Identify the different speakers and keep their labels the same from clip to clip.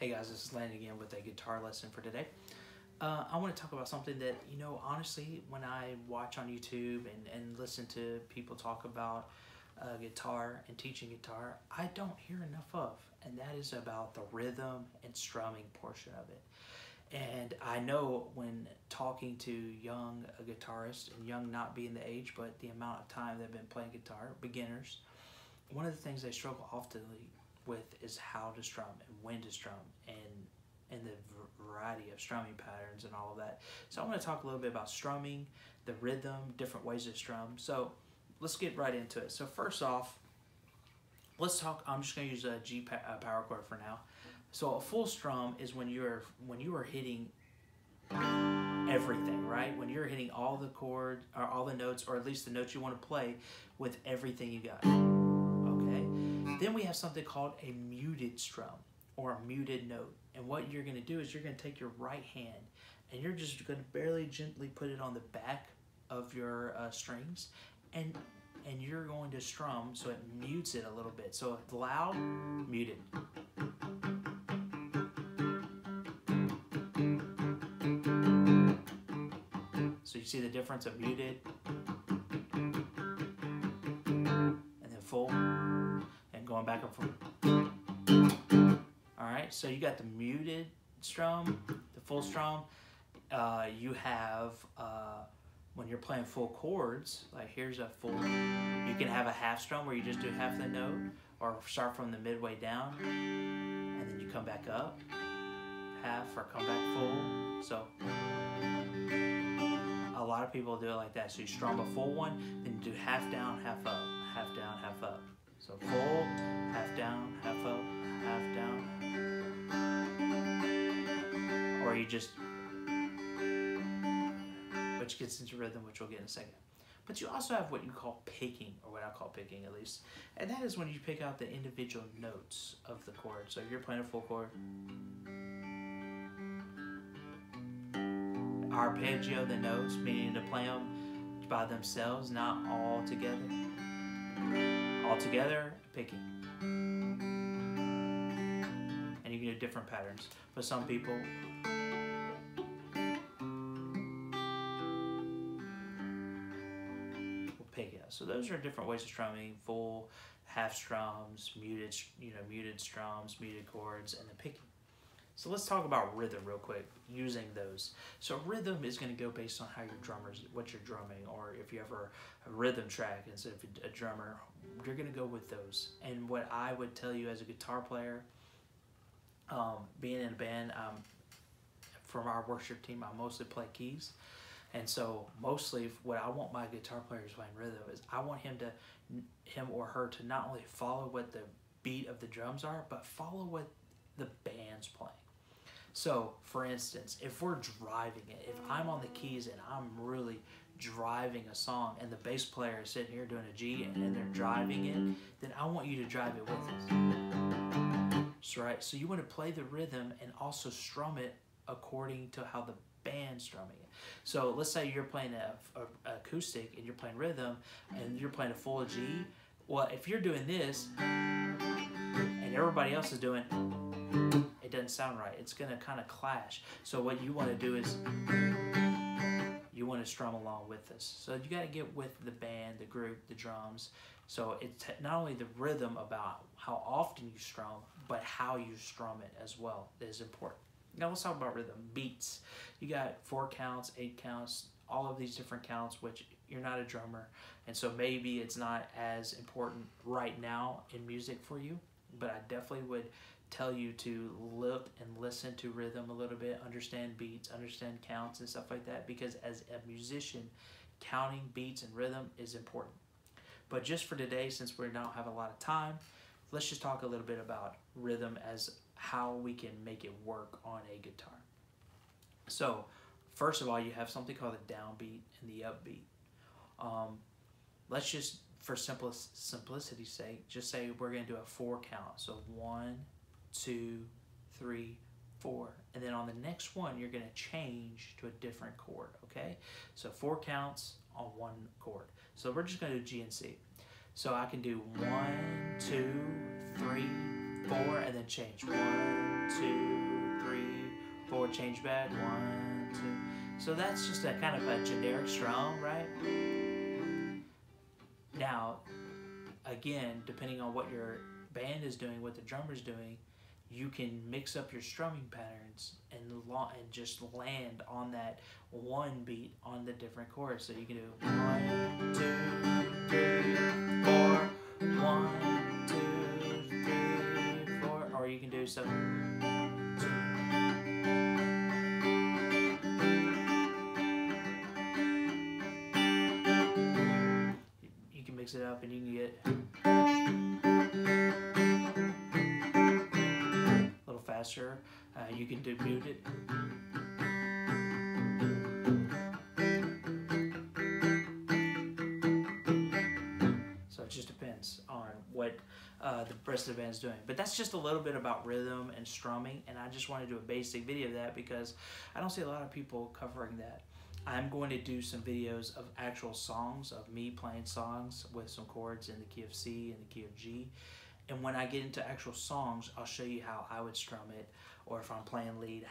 Speaker 1: Hey guys, this is Landon again with a guitar lesson for today. I want to talk about something that, honestly, when I watch on YouTube and listen to people talk about guitar and teaching guitar, I don't hear enough of, and that is about the rhythm and strumming portion of it. And I know when talking to young guitarists, and young not being the age, but the amount of time they've been playing guitar, beginners, one of the things they struggle often with is how to strum and when to strum and the variety of strumming patterns and all of that. So I want to talk a little bit about strumming, the rhythm, different ways to strum. So let's get right into it. So first off, let's talk. I'm just going to use a G power chord for now. So a full strum is when you are hitting everything, right? When you're hitting all the chords or all the notes, or at least the notes you want to play with everything you got. Okay. Then we have something called a muted strum or a muted note. And what you're going to do is you're going to take your right hand and you're just going to barely gently put it on the back of your strings, and you're going to strum so it mutes it a little bit. So it's loud, muted. So you see the difference of muted and then full and going back and forth. Alright, so you got the muted strum, the full strum. You have, when you're playing full chords, like here's a full, you can have a half strum where you just do half the note, or start from the midway down, and then you come back up, half, or come back full. So a lot of people do it like that. So you strum a full one, then you do half down, half up, half down, half up. So full, half down, half up, half down. Or you just, which gets into rhythm, which we'll get in a second. But you also have what you call picking, or what I call picking at least. And that is when you pick out the individual notes of the chord. So if you're playing a full chord, arpeggio the notes, meaning to play them by themselves, not all together. All together, picking. And you can do different patterns. For some people, will pick it. So those are different ways of strumming: full, half strums, muted, muted strums, muted chords, and the picking. So let's talk about rhythm real quick, using those. So rhythm is going to go based on how your drummers, what you're drumming, or if you have a rhythm track instead of a drummer, you're going to go with those. And what I would tell you as a guitar player, being in a band, from our worship team, I mostly play keys. And so mostly what I want my guitar players playing rhythm is I want him or her to not only follow what the beat of the drums are, but follow what the band's playing. So, for instance, if we're driving it, if I'm on the keys and I'm really driving a song and the bass player is sitting here doing a G and they're driving it, then I want you to drive it with us. So, right? So you want to play the rhythm and also strum it according to how the band's strumming it. So let's say you're playing a acoustic and you're playing rhythm and you're playing a full G. Well, if you're doing this and everybody else is doing, it doesn't sound right. It's going to kind of clash. So what you want to do is you want to strum along with this. So you got to get with the band, the group, the drums. So it's not only the rhythm about how often you strum, but how you strum it as well is important. Now let's talk about rhythm. Beats. You got 4 counts, 8 counts, all of these different counts, which you're not a drummer. And so maybe it's not as important right now in music for you, but I definitely would tell you to look and listen to rhythm a little bit, understand beats, understand counts and stuff like that, because as a musician, counting beats and rhythm is important. But just for today, since we don't have a lot of time, let's just talk a little bit about rhythm as how we can make it work on a guitar. So first of all, you have something called the downbeat and the upbeat. Let's just, for simplicity's sake, just say we're going to do a 4 count. So 1, 2, 3, 4. And then on the next one, you're going to change to a different chord, okay? So 4 counts on 1 chord. So we're just going to do G and C. So I can do 1, 2, 3, 4, and then change 1, 2, chord change back, 1, 2. So that's just a kind of a generic strum, right? Now, again, depending on what your band is doing, what the drummer's doing, you can mix up your strumming patterns and just land on that one beat on the different chords. So you can do 1, 2, 3, 4, 1, 2, 3, 4, or you can do some 2. You can mix it up and you can get faster. You can do muted. So it just depends on what the rest of the band's doing. But that's just a little bit about rhythm and strumming, and I just want to do a basic video of that because I don't see a lot of people covering that. I'm going to do some videos of actual songs, of me playing songs with some chords in the key of C and the key of G. And when I get into actual songs, I'll show you how I would strum it, or if I'm playing lead,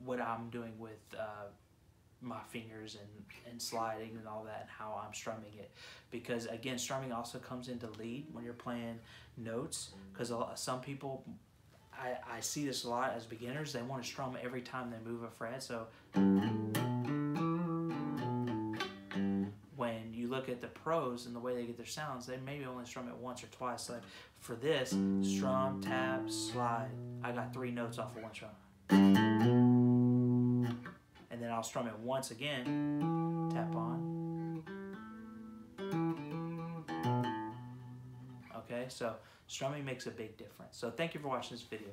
Speaker 1: what I'm doing with my fingers and sliding and all that, and how I'm strumming it. Because again, strumming also comes into lead when you're playing notes, because some people, I see this a lot as beginners, they want to strum every time they move a fret. So when you look at the pros and the way they get their sounds, they maybe only strum it once or twice. Like for this, strum, tap, slide, I got 3 notes off of one strum. And then I'll strum it once again, tap on. Okay, so strumming makes a big difference. So thank you for watching this video.